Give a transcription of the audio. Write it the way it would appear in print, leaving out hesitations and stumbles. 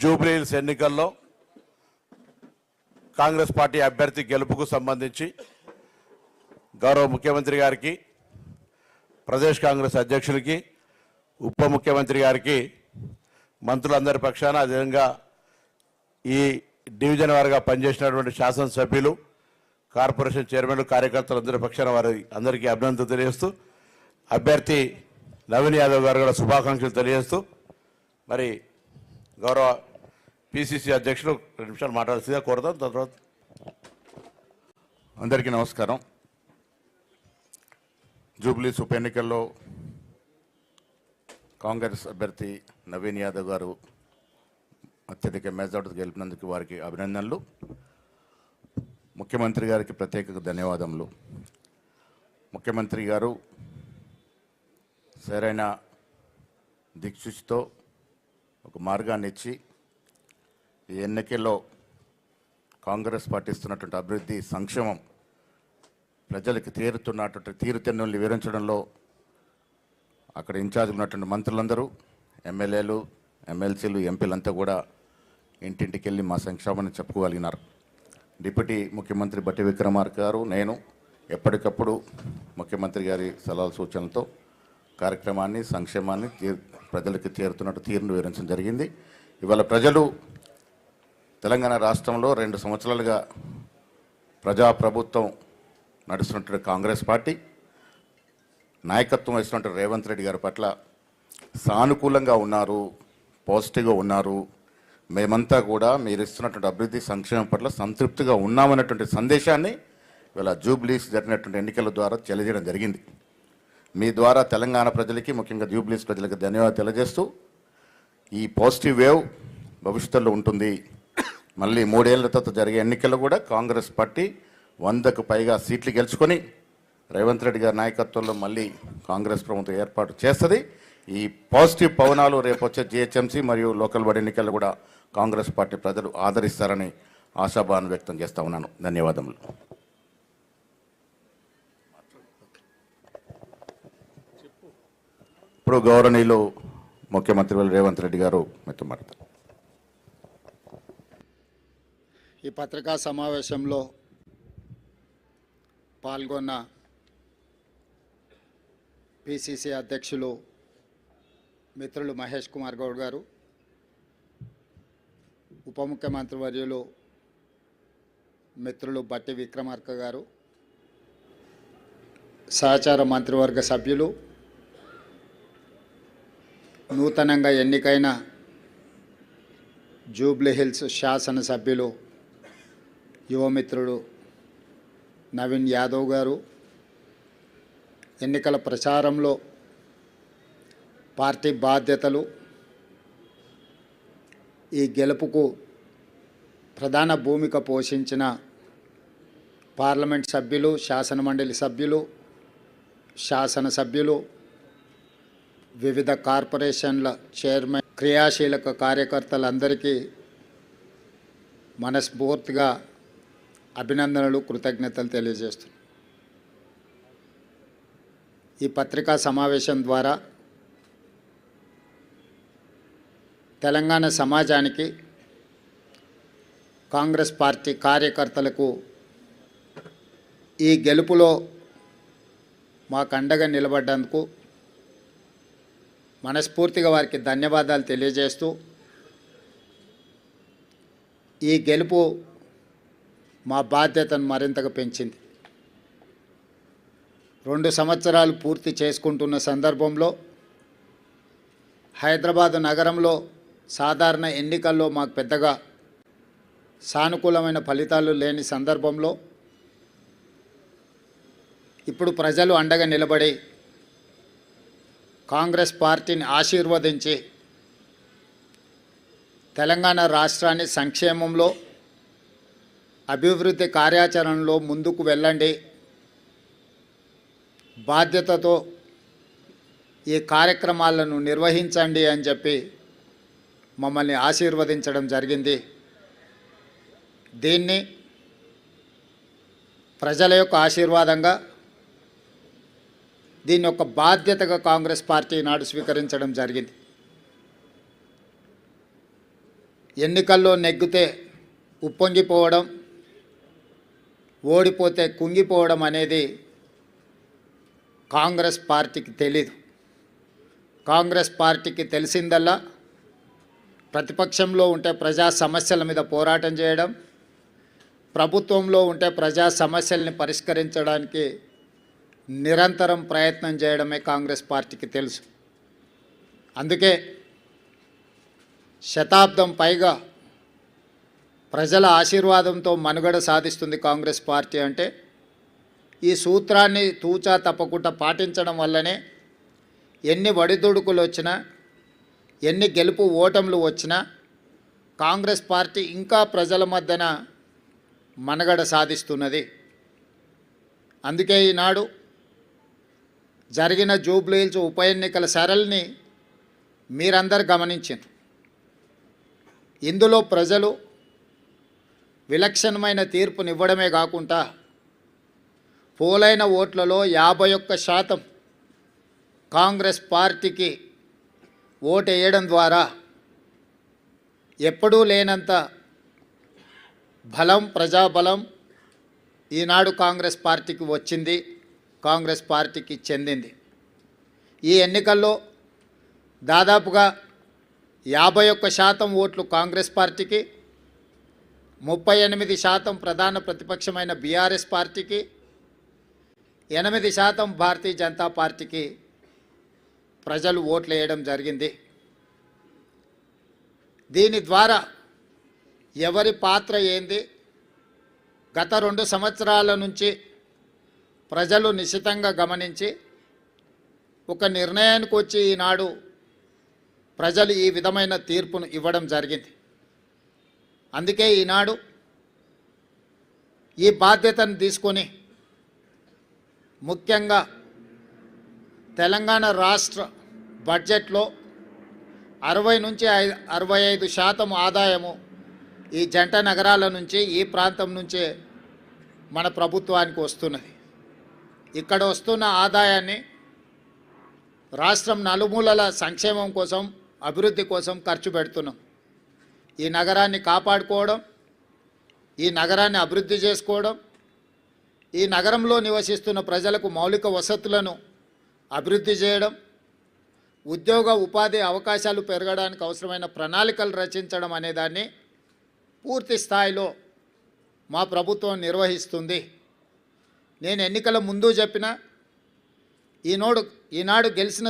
జూబ్లీహిల్స్ ఎన్నికల్లో కాంగ్రెస్ పార్టీ అభ్యర్థి గెలుపుకు సంబంధించి గౌరవ ముఖ్యమంత్రి గారికి, ప్రదేశ్ కాంగ్రెస్ అధ్యక్షులకి, ఉప ముఖ్యమంత్రి గారికి, మంత్రులందరి పక్షాన, అదేవిధంగా ఈ డివిజన్ వారిగా పనిచేసినటువంటి శాసనసభ్యులు, కార్పొరేషన్ చైర్మన్లు, కార్యకర్తలందరి పక్షాన వారి అందరికీ అభినందనలు తెలియజేస్తూ, అభ్యర్థి నవీన్ యాదవ్ గారు కూడా శుభాకాంక్షలు తెలియజేస్తూ, మరి గౌరవ పిసిసి అధ్యక్షులు 2 నిమిషాలు మాట్లాడాల్సిందిగా కోరుతాం. తర్వాత అందరికీ నమస్కారం. జూబ్లీస్ ఉప ఎన్నికల్లో కాంగ్రెస్ అభ్యర్థి నవీన్ యాదవ్ గారు అత్యధిక మెజార్టీతో గెలిపినందుకు వారికి అభినందనలు. ముఖ్యమంత్రి గారికి ప్రత్యేక ధన్యవాదములు. ముఖ్యమంత్రి గారు సరైన దిక్సూచితో ఒక మార్గాన్ని ఇచ్చి ఈ ఎన్నికల్లో కాంగ్రెస్ పార్టీ ఇస్తున్నటువంటి అభివృద్ధి, సంక్షేమం ప్రజలకు తీరుతున్నటువంటి తీరుతెన్నుల్ని వివరించడంలో అక్కడ ఇన్ఛార్జ్ ఉన్నటువంటి మంత్రులందరూ, ఎమ్మెల్యేలు, ఎమ్మెల్సీలు, ఎంపీలంతా కూడా ఇంటింటికి వెళ్ళి మా సంక్షేమాన్ని చెప్పుకోగలిగినారు. డిప్యూటీ ముఖ్యమంత్రి బట్టి విక్రమార్క గారు, నేను ఎప్పటికప్పుడు ముఖ్యమంత్రి గారి సలహా సూచనలతో కార్యక్రమాన్ని, సంక్షేమాన్ని ప్రజలకు తీరుతున్నట్టు తీరును వివరించడం జరిగింది. ఇవాళ ప్రజలు తెలంగాణ రాష్ట్రంలో 2 సంవత్సరాలుగా ప్రజాప్రభుత్వం నడుస్తున్నటువంటి కాంగ్రెస్ పార్టీ నాయకత్వం వహిస్తున్నటువంటి రేవంత్ రెడ్డి గారి పట్ల సానుకూలంగా ఉన్నారు, పాజిటివ్గా ఉన్నారు. మేమంతా కూడా మీరు ఇస్తున్నటువంటి అభివృద్ధి, సంక్షేమం పట్ల సంతృప్తిగా ఉన్నామన్నటువంటి సందేశాన్ని ఇవాళ జూబ్లీస్ జరిగినటువంటి ఎన్నికల ద్వారా తెలియజేయడం జరిగింది. మీ ద్వారా తెలంగాణ ప్రజలకి, ముఖ్యంగా జూబ్లీస్ ప్రజలకు ధన్యవాదాలు తెలియజేస్తూ, ఈ పాజిటివ్ వేవ్ భవిష్యత్తులో ఉంటుంది. మళ్ళీ 3 ఏళ్ల తర్వాత జరిగే ఎన్నికల్లో కూడా కాంగ్రెస్ పార్టీ 100కు పైగా సీట్లు గెలుచుకొని రేవంత్ రెడ్డి గారి నాయకత్వంలో మళ్ళీ కాంగ్రెస్ ప్రభుత్వం ఏర్పాటు చేస్తుంది. ఈ పాజిటివ్ పవనాలు రేపు వచ్చే జిహెచ్ఎంసీ మరియు లోకల్ బాడీ ఎన్నికల్లో కూడా కాంగ్రెస్ పార్టీ ప్రజలు ఆదరిస్తారని ఆశాభావం వ్యక్తం చేస్తా ఉన్నాను. ధన్యవాదములు. ఇప్పుడు గౌరవనీయులు ముఖ్యమంత్రి రేవంత్ రెడ్డి గారు మీతో మాట్లాడతారు. ఈ పత్రికా సమావేశంలో పాల్గొన్న పిసిసి అధ్యక్షులు మిత్రులు మహేష్ కుమార్ గౌడ్ గారు, ఉప ముఖ్యమంత్రి వర్యులు మిత్రులు బట్టి విక్రమార్క గారు, సహచార మంత్రివర్గ సభ్యులు, నూతనంగా ఎన్నికైన జూబ్లీహిల్స్ శాసనసభ్యులు యువమిత్రుడు నవీన్ యాదవ్ గారు, ఎన్నికల ప్రచారంలో పార్టీ బాధ్యతలు, ఈ గెలుపుకు ప్రధాన భూమిక పోషించిన పార్లమెంట్ సభ్యులు, శాసనమండలి సభ్యులు, శాసనసభ్యులు, వివిధ కార్పొరేషన్ల చైర్మన్, క్రియాశీలక కార్యకర్తలందరికీ మనస్ఫూర్తిగా అభినందనలు, కృతజ్ఞతలు తెలియజేస్తున్నాను. ఈ పత్రికా సమావేశం ద్వారా తెలంగాణ సమాజానికి, కాంగ్రెస్ పార్టీ కార్యకర్తలకు ఈ గెలుపులో మాకు అండగా నిలబడ్డందుకు మనస్ఫూర్తిగా వారికి ధన్యవాదాలు తెలియజేస్తూ, ఈ గెలుపు మా బాధ్యతను మరింతగా పెంచింది. 2 సంవత్సరాలు పూర్తి చేసుకుంటున్న సందర్భంలో హైదరాబాదు నగరంలో సాధారణ ఎన్నికల్లో మాకు పెద్దగా సానుకూలమైన ఫలితాలు లేని సందర్భంలో ఇప్పుడు ప్రజలు అండగా నిలబడి కాంగ్రెస్ పార్టీని ఆశీర్వదించి తెలంగాణ రాష్ట్రాన్ని సంక్షేమంలో అభివృద్ధి కార్యాచరణలో ముందుకు వెళ్ళండి, బాధ్యతతో ఈ కార్యక్రమాలను నిర్వహించండి అని చెప్పి మమ్మల్ని ఆశీర్వదించడం జరిగింది. దీన్ని ప్రజల యొక్క ఆశీర్వాదంగా, దీన్ని ఒక బాధ్యతగా కాంగ్రెస్ పార్టీ నాడు స్వీకరించడం జరిగింది. ఎన్నికల్లో నెగ్గితే ఉప్పొంగిపోవడం, ఓడిపోతే కుంగిపోవడం అనేది కాంగ్రెస్ పార్టీకి తెలీదు. కాంగ్రెస్ పార్టీకి తెలిసిందల్లా ప్రతిపక్షంలో ఉంటే ప్రజా సమస్యల మీద పోరాటం చేయడం, ప్రభుత్వంలో ఉంటే ప్రజా సమస్యల్ని పరిష్కరించడానికి నిరంతరం ప్రయత్నం చేయడమే కాంగ్రెస్ పార్టీకి తెలుసు. అందుకే శతాబ్దం పైగా ప్రజల ఆశీర్వాదంతో మనుగడ సాధిస్తుంది కాంగ్రెస్ పార్టీ. అంటే ఈ సూత్రాన్ని తూచా తప్పకుండా పాటించడం వల్లనే ఎన్ని ఒడిదుడుకులు వచ్చినా, ఎన్ని గెలుపు ఓటములు వచ్చినా కాంగ్రెస్ పార్టీ ఇంకా ప్రజల మధ్యన మనుగడ సాధిస్తున్నది. అందుకే ఈనాడు జరిగిన జూబ్లీహిల్స్ ఉప ఎన్నికల సరళిని మీరందరూ గమనించారు. ఇందులో ప్రజలు విలక్షణమైన తీర్పునివ్వడమే కాకుండా పోలైన ఓట్లలో 51% కాంగ్రెస్ పార్టీకి ఓటు వేయడం ద్వారా ఎప్పుడూ లేనంత బలం, ప్రజాబలం ఈనాడు కాంగ్రెస్ పార్టీకి వచ్చింది, కాంగ్రెస్ పార్టీకి చెందింది. ఈ ఎన్నికల్లో దాదాపుగా 51% ఓట్లు కాంగ్రెస్ పార్టీకి, 38% ప్రధాన ప్రతిపక్షమైన బీఆర్ఎస్ పార్టీకి, 8% భారతీయ జనతా పార్టీకి ప్రజలు ఓట్లు వేయడం జరిగింది. దీని ద్వారా ఎవరి పాత్ర ఏంది, గత 2 సంవత్సరాల నుంచి ప్రజలు నిశితంగా గమనించి ఒక నిర్ణయానికి వచ్చి ఈనాడు ప్రజలు ఈ విధమైన తీర్పును ఇవ్వడం జరిగింది. అందుకే ఈనాడు ఈ బాధ్యతను తీసుకొని ముఖ్యంగా తెలంగాణ రాష్ట్ర బడ్జెట్లో 60 నుంచి 65% ఆదాయము ఈ జంట నగరాల నుంచి, ఈ ప్రాంతం నుంచే మన ప్రభుత్వానికి వస్తున్నది. ఇక్కడ వస్తున్న ఆదాయాన్ని రాష్ట్రం నలుమూలల సంక్షేమం కోసం, అభివృద్ధి కోసం ఖర్చు పెడుతున్నాం. ఈ నగరాన్ని కాపాడుకోవడం, ఈ నగరాన్ని అభివృద్ధి చేసుకోవడం, ఈ నగరంలో నివసిస్తున్న ప్రజలకు మౌలిక వసతులను అభివృద్ధి చేయడం, ఉద్యోగ ఉపాధి అవకాశాలు పెరగడానికి అవసరమైన ప్రణాళికలు రచించడం అనే దాన్ని పూర్తి స్థాయిలో మా ప్రభుత్వం నిర్వహిస్తుంది. నేను ఎన్నికల ముందు చెప్పిన ఈనాడు గెలిచిన